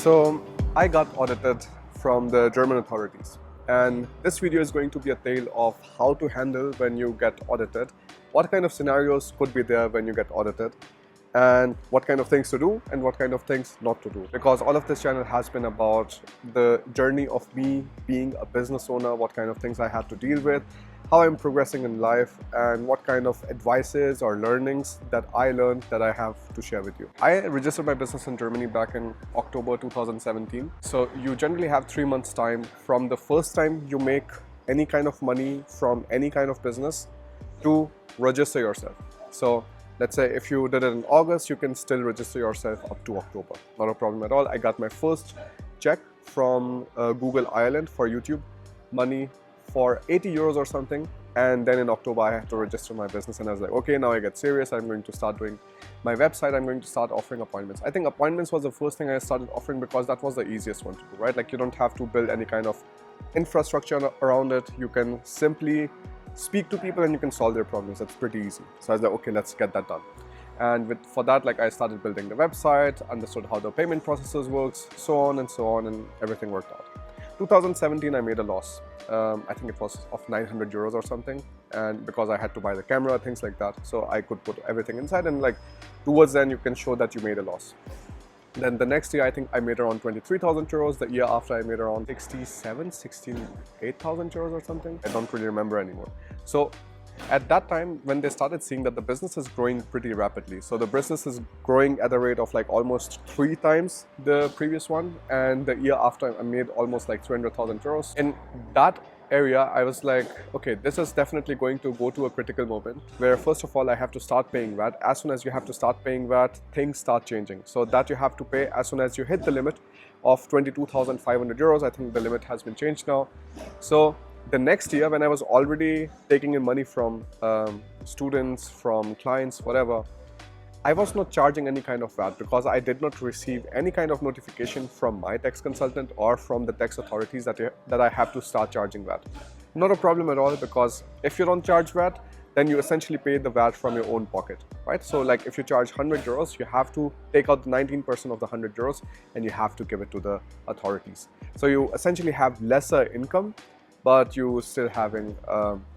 So I got audited from the German authorities, and this video is going to be a tale of how to handle when you get audited, what kind of scenarios could be there when you get audited, and what kind of things to do and what kind of things not to do. Because all of this channel has been about the journey of me being a business owner, what kind of things I had to deal with, how I'm progressing in life, and what kind of advices or learnings that I learned that I have to share with you. I registered my business in Germany back in October 2017. So you generally have 3 months time from the first time you make any kind of money from any kind of business to register yourself. So let's say if you did it in August, you can still register yourself up to October. Not a problem at all. I got my first check from Google Ireland for YouTube money for 80 euros or something. And then in October, I had to register my business, and I was like, okay, now I get serious. I'm going to start doing my website. I'm going to start offering appointments. I think appointments was the first thing I started offering because that was the easiest one to do, right? Like you don't have to build any kind of infrastructure around it. You can simply speak to people and you can solve their problems. That's pretty easy. So I was like, okay, let's get that done. And for that, like I started building the website, understood how the payment processes works, so on, and everything worked out. 2017, I made a loss. I think it was of 900 euros or something, and because I had to buy the camera, things like that, so I could put everything inside, and like towards then you can show that you made a loss. Then the next year, I think I made around 23,000 euros. The year after, I made around 68,000 euros or something. I don't really remember anymore. So at that time, when they started seeing that the business is growing pretty rapidly, so the business is growing at a rate of like almost 3 times the previous one, and the year after I made almost like 300,000 euros. In that area, I was like, okay, this is definitely going to go to a critical moment where first of all, I have to start paying VAT. As soon as you have to start paying VAT, things start changing. So that you have to pay as soon as you hit the limit of 22,500 euros. I think the limit has been changed now. So the next year, when I was already taking in money from students, from clients, whatever, I was not charging any kind of VAT because I did not receive any kind of notification from my tax consultant or from the tax authorities that I have to start charging VAT. Not a problem at all, because if you don't charge VAT, then you essentially pay the VAT from your own pocket, right? So like if you charge 100 euros, you have to take out 19% of the 100 euros and you have to give it to the authorities. So you essentially have lesser income, but you still having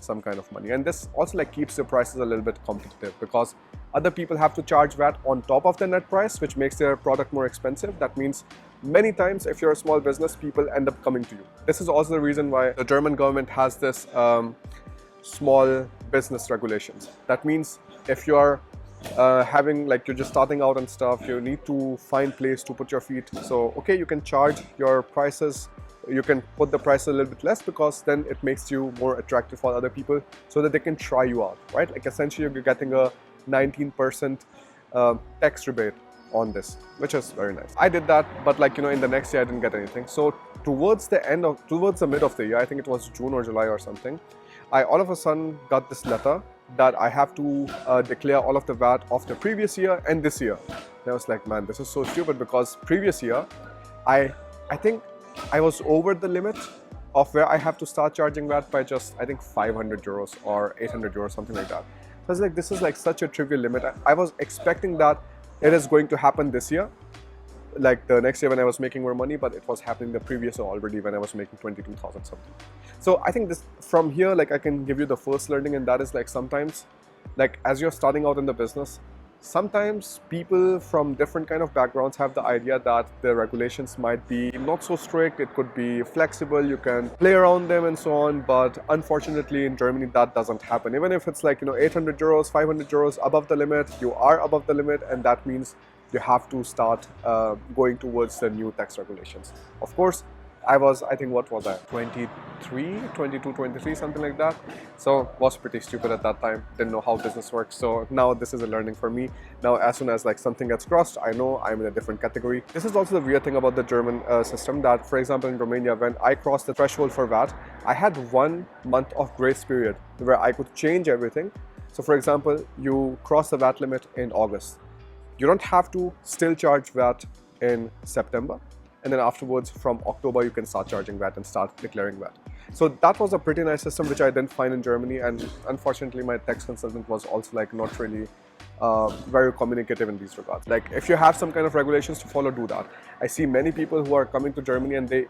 some kind of money. And this also like keeps the prices a little bit competitive because other people have to charge VAT on top of the net price, which makes their product more expensive. That means many times if you're a small business, people end up coming to you. This is also the reason why the German government has this small business regulations. That means if you're having like you're just starting out and stuff, you need to find place to put your feet. So okay, you can charge your prices. You can put the price a little bit less because then it makes you more attractive for other people so that they can try you out, right? Like essentially you're getting a 19% tax rebate on this, which is very nice. I did that, but like, you know, in the next year I didn't get anything. So towards the mid of the year, I think it was June or July or something, I all of a sudden got this letter that I have to declare all of the VAT of the previous year and this year. And I was like, man, this is so stupid because previous year, I think I was over the limit of where I have to start charging VAT by just, I think 500 euros or 800 euros, something like that. So I was like, this is like such a trivial limit. I was expecting that it is going to happen this year, like the next year when I was making more money, but it was happening the previous year already when I was making 22,000 something. So I think this from here, like I can give you the first learning, and that is like sometimes, like as you're starting out in the business, sometimes people from different kind of backgrounds have the idea that the regulations might be not so strict, it could be flexible, you can play around them and so on, but unfortunately in Germany that doesn't happen. Even if it's like, you know, 800 euros, 500 euros above the limit, you are above the limit, and that means you have to start going towards the new tax regulations. Of course, I think, what was I, 22, 23, something like that. So was pretty stupid at that time, didn't know how business works. So now this is a learning for me. Now as soon as like something gets crossed, I know I'm in a different category. This is also the weird thing about the German system, that for example in Romania, when I crossed the threshold for VAT, I had 1 month of grace period where I could change everything. So for example, you cross the VAT limit in August. You don't have to still charge VAT in September. And then afterwards, from October, you can start charging VAT and start declaring VAT. So that was a pretty nice system, which I didn't find in Germany. And unfortunately, my tax consultant was also like not really very communicative in these regards. Like if you have some kind of regulations to follow, do that. I see many people who are coming to Germany and they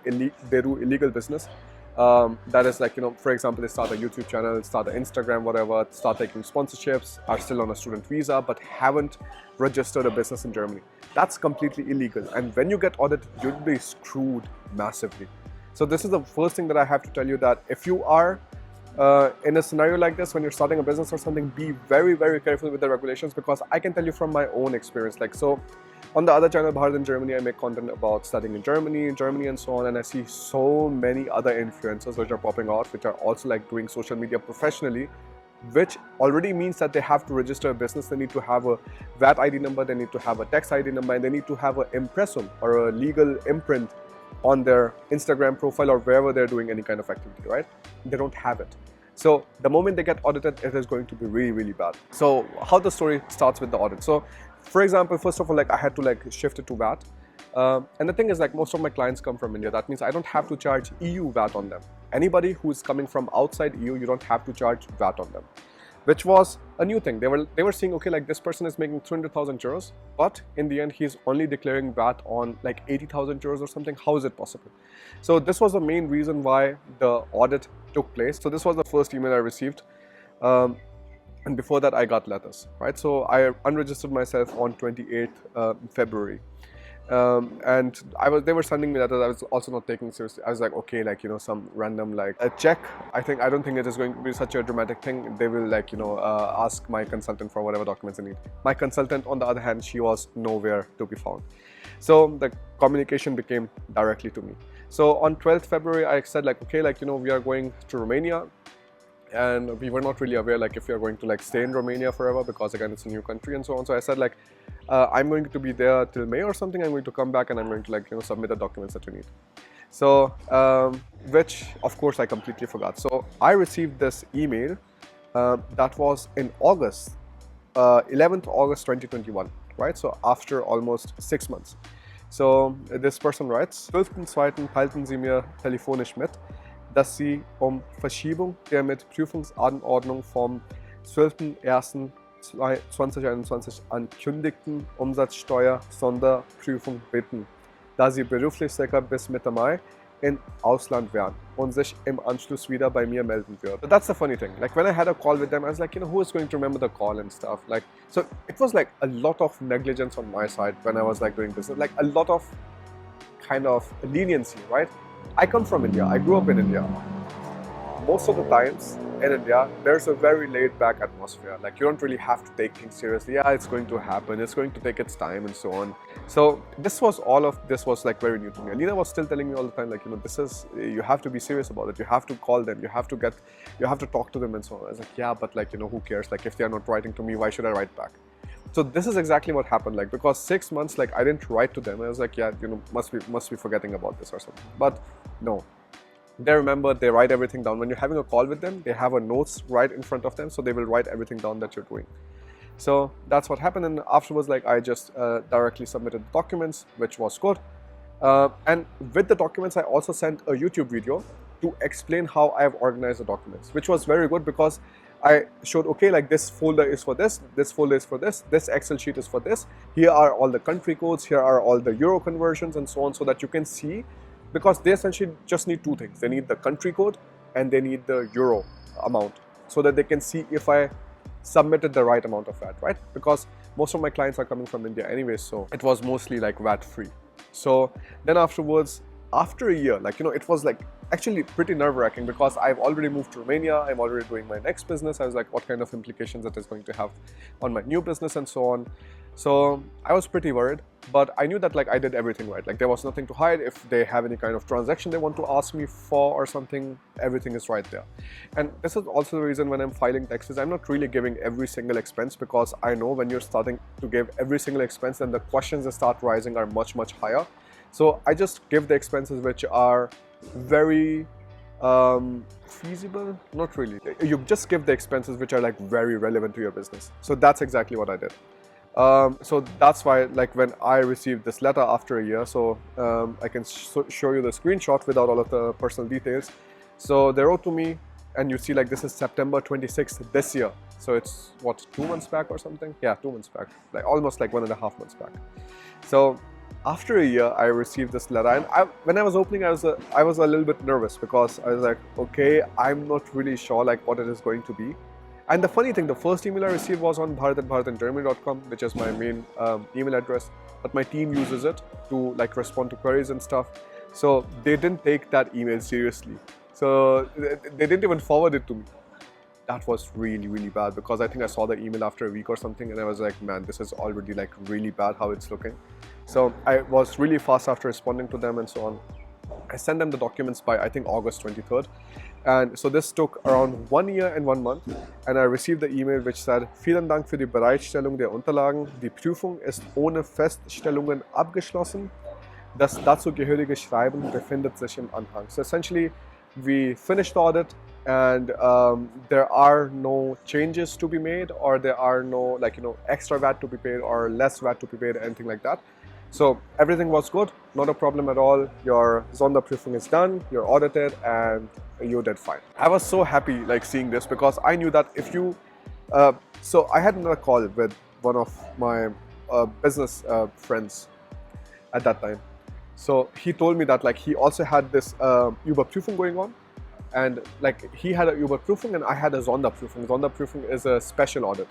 do illegal business. That is like, for example, they start a YouTube channel, start an Instagram, whatever, start taking sponsorships, are still on a student visa, but haven't registered a business in Germany. That's completely illegal. And when you get audited, you'll be screwed massively. So this is the first thing that I have to tell you, that if you are in a scenario like this, when you're starting a business or something, be very, very careful with the regulations, because I can tell you from my own experience. Like, so on the other channel, Bharat in Germany, I make content about studying in Germany and so on. And I see so many other influencers which are popping out, which are also like doing social media professionally, which already means that they have to register a business. They need to have a VAT ID number, they need to have a tax ID number, and they need to have an impressum or a legal imprint on their Instagram profile or wherever they're doing any kind of activity, right? They don't have it. So the moment they get audited, it is going to be really, really bad. So how the story starts with the audit. So for example, first of all, like I had to like shift it to VAT. And the thing is, like, most of my clients come from India. That means I don't have to charge EU VAT on them. Anybody who's coming from outside EU, you don't have to charge VAT on them, which was a new thing. They were seeing, okay, like this person is making 300,000 euros, but in the end, he's only declaring VAT on like 80,000 euros or something. How is it possible? So this was the main reason why the audit took place. So this was the first email I received. And before that, I got letters, right? So I unregistered myself on 28th February. And they were sending me letters. I was also not taking seriously. I was like, okay, like, some random, like a check. I don't think it is going to be such a dramatic thing. They will like, ask my consultant for whatever documents they need. My consultant, on the other hand, she was nowhere to be found. So the communication became directly to me. So on 12th February, I said like, okay, like, we are going to Romania. And we were not really aware like if we are going to like stay in Romania forever, because again, it's a new country and so on. So I said like, I'm going to be there till May or something. I'm going to come back and I'm going to like, submit the documents that you need. So, which of course I completely forgot. So I received this email that was in August, 11th August 2021, right? So after almost 6 months. So this person writes, 12.2. teilten Sie mir telefonisch mit, dass Sie Verschiebung der mit Prüfungsanordnung vom 12.01.2021 ankündigten Umsatzsteuer-Sonderprüfung bitten, da Sie beruflich circa bis Mitte Mai in Ausland wären und sich im Anschluss wieder bei mir melden würden. So that's the funny thing. Like when I had a call with them, I was like, who is going to remember the call and stuff? Like, so it was like a lot of negligence on my side when I was like doing business, like a lot of kind of leniency, right? I come from India. I grew up in India. Most of the times in India, there's a very laid-back atmosphere. Like you don't really have to take things seriously. Yeah, it's going to happen. It's going to take its time and so on. So all of this was like very new to me. Alina was still telling me all the time, like, you have to be serious about it. You have to call them. You have to talk to them and so on. I was like, yeah, but like, who cares? Like if they are not writing to me, why should I write back? So this is exactly what happened, like because 6 months, like I didn't write to them. I was like, yeah, must be forgetting about this or something. But no, they remember, they write everything down. When you're having a call with them, they have a notes right in front of them, so they will write everything down that you're doing. So that's what happened, and afterwards, like I just directly submitted the documents, which was good. And with the documents, I also sent a YouTube video to explain how I've organized the documents, which was very good because I showed, okay, like this folder is for this folder is for this Excel sheet is for this, here are all the country codes, here are all the euro conversions and so on, so that you can see, because they essentially just need two things. They need the country code and they need the euro amount, so that they can see if I submitted the right amount of VAT, right? Because most of my clients are coming from India anyway, so it was mostly like VAT free. So then afterwards, after a year, like, it was like actually pretty nerve-wracking because I've already moved to Romania. I'm already doing my next business. I was like, what kind of implications that is going to have on my new business and so on. So I was pretty worried, but I knew that like I did everything right. Like there was nothing to hide. If they have any kind of transaction they want to ask me for or something, everything is right there. And this is also the reason when I'm filing taxes, I'm not really giving every single expense, because I know when you're starting to give every single expense, then the questions that start rising are much, much higher. So I just give the expenses which are very feasible, not really. You just give the expenses which are like very relevant to your business. So that's exactly what I did. So that's why, like when I received this letter after a year, so I can show you the screenshot without all of the personal details. So they wrote to me, and you see like this is September 26th this year. So it's what, 2 months back or something? Yeah, 2 months back, like almost like 1.5 months back. So after a year, I received this letter, and when I was opening, I was a little bit nervous because I was like, okay, I'm not really sure like what it is going to be. And the funny thing, the first email I received was on bharat@bharatingermany.com, which is my main email address, but my team uses it to like respond to queries and stuff. So they didn't take that email seriously. So they didn't even forward it to me. That was really, really bad, because I think I saw the email after a week or something, and I was like, man, this is already like really bad how it's looking. So I was really fast after responding to them and so on. I sent them the documents by, I think, August 23rd. And so this took around 1 year and 1 month. And I received the email which said, Vielen Dank für die Bereitstellung der Unterlagen. Die Prüfung ist ohne Feststellungen abgeschlossen. Das dazugehörige Schreiben befindet sich im Anhang. So essentially, we finished the audit, and there are no changes to be made, or there are no extra VAT to be paid or less VAT to be paid, anything like that. So everything was good, not a problem at all. Your Sonderprüfung is done, you're audited, and you did fine. I was so happy like seeing this, because I knew that if you, so I had another call with one of my business friends at that time. So he told me that like he also had this Überprüfung going on, and like he had a Überprüfung and I had a Sonderprüfung. Sonderprüfung is a special audit,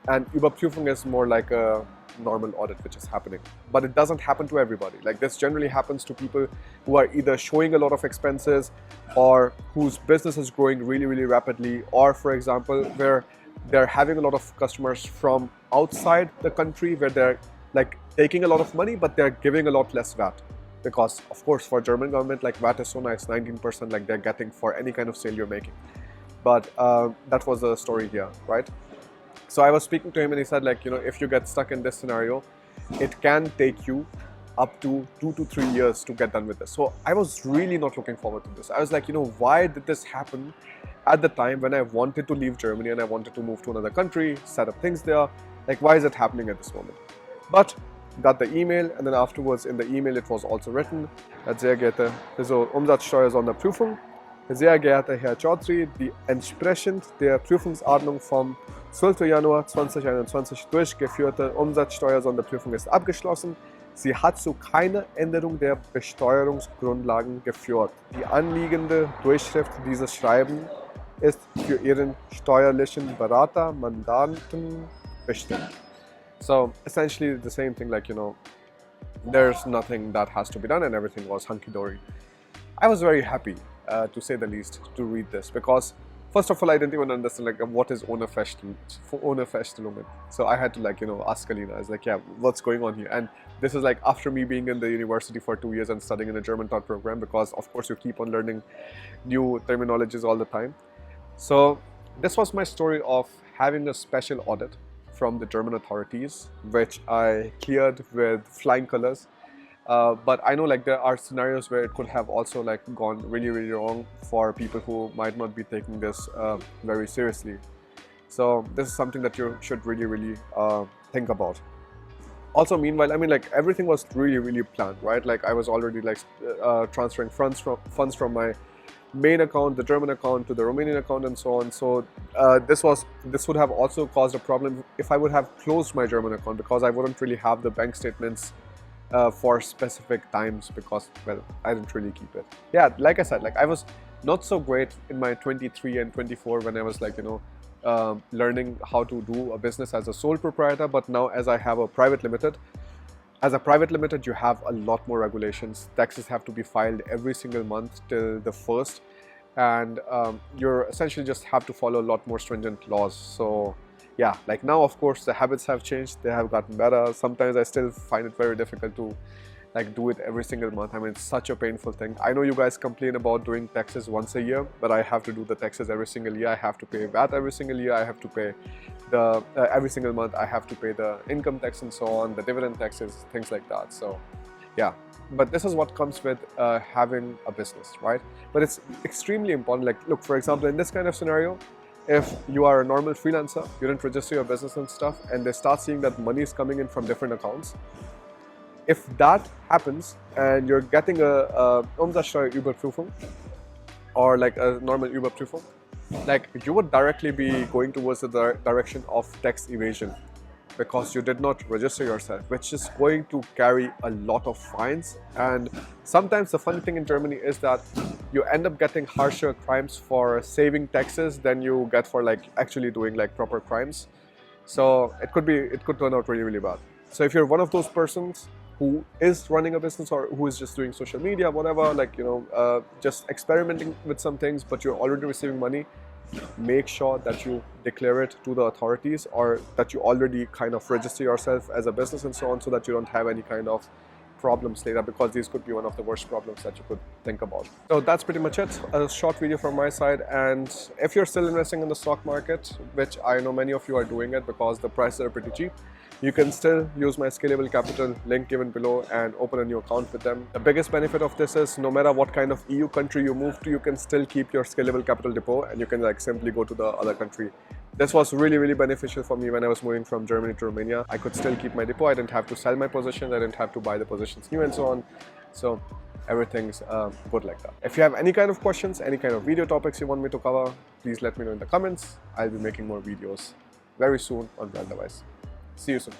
and Überprüfung is more like a normal audit which is happening, but it doesn't happen to everybody. Like this generally happens to people who are either showing a lot of expenses, or whose business is growing really, really rapidly, or for example where they're having a lot of customers from outside the country, where they're like taking a lot of money but they're giving a lot less VAT. Because of course for German government, like VAT is so nice, 19% like they're getting for any kind of sale you're making. But that was the story here, right? So I was speaking to him, and he said like, if you get stuck in this scenario, it can take you up to 2 to 3 years to get done with this. So I was really not looking forward to this. I was like, why did this happen at the time when I wanted to leave Germany and I wanted to move to another country, set up things there? Like, why is it happening at this moment? But got the email, and then afterwards in the email it was also written, sehr geehrte, also Umsatzsteuer-Sonderprüfung, sehr geehrter Herr Chaudhry, die entsprechend der Prüfungsordnung vom 12. Januar 2021 durchgeführte Umsatzsteuer-Sonderprüfung ist abgeschlossen. Sie hat zu keiner Änderung der Besteuerungsgrundlagen geführt. Die anliegende Durchschrift dieses Schreibens ist für Ihren steuerlichen Berater, Mandanten bestimmt. So essentially the same thing, like, there's nothing that has to be done, and everything was hunky-dory. I was very happy, to say the least, to read this, because first of all, I didn't even understand like what is ohne Feststellungen. So I had to ask Alina. I was like, yeah, what's going on here? And this is like after me being in the university for 2 years and studying in a German taught program, because of course you keep on learning new terminologies all the time. So this was my story of having a special audit from the German authorities, which I cleared with flying colors. But I know like there are scenarios where it could have also like gone really, really wrong for people who might not be taking this very seriously. So this is something that you should really, really think about. Also, meanwhile, I mean, like everything was really, really planned, right? Like I was already like transferring funds from my main account, the German account, to the Romanian account, and so on. So this would have also caused a problem if I would have closed my German account, because I wouldn't really have the bank statements for specific times, because, well, I didn't really keep it. Yeah, like I said, like I was not so great in my 23 and 24 when I was like, learning how to do a business as a sole proprietor. But now, as I have a private limited, as a private limited, you have a lot more regulations. Taxes have to be filed every single month till the 1st, and you're essentially just have to follow a lot more stringent laws. So yeah, like now, of course, the habits have changed. They have gotten better. Sometimes I still find it very difficult to like do it every single month. I mean, it's such a painful thing. I know you guys complain about doing taxes once a year, but I have to do the taxes every single year. I have to pay VAT every single year. I have to pay the every single month. I have to pay the income tax and so on, the dividend taxes, things like that. So yeah, but this is what comes with having a business, right? But it's extremely important. Like, look, for example, in this kind of scenario, if you are a normal freelancer, you didn't register your business and stuff, and they start seeing that money is coming in from different accounts. If that happens and you're getting a Umsatzsteuerüberprüfung or like a normal Überprüfung, like you would directly be going towards the direction of tax evasion because you did not register yourself, which is going to carry a lot of fines. And sometimes the funny thing in Germany is that you end up getting harsher crimes for saving taxes than you get for like actually doing like proper crimes. So it could turn out really, really bad. So if you're one of those persons who is running a business or who is just doing social media, whatever, like, just experimenting with some things, but you're already receiving money, make sure that you declare it to the authorities, or that you already kind of register yourself as a business and so on, so that you don't have any kind of problems later, because these could be one of the worst problems that you could think about. So that's pretty much it. A short video from my side. And if you're still investing in the stock market, which I know many of you are doing it because the prices are pretty cheap, you can still use my Scalable Capital link given below and open a new account with them. The biggest benefit of this is no matter what kind of EU country you move to, you can still keep your Scalable Capital depot and you can like simply go to the other country. This was really, really beneficial for me when I was moving from Germany to Romania. I could still keep my depot. I didn't have to sell my positions. I didn't have to buy the positions new and so on. So everything's good like that. If you have any kind of questions, any kind of video topics you want me to cover, please let me know in the comments. I'll be making more videos very soon on Brand Device. See you soon.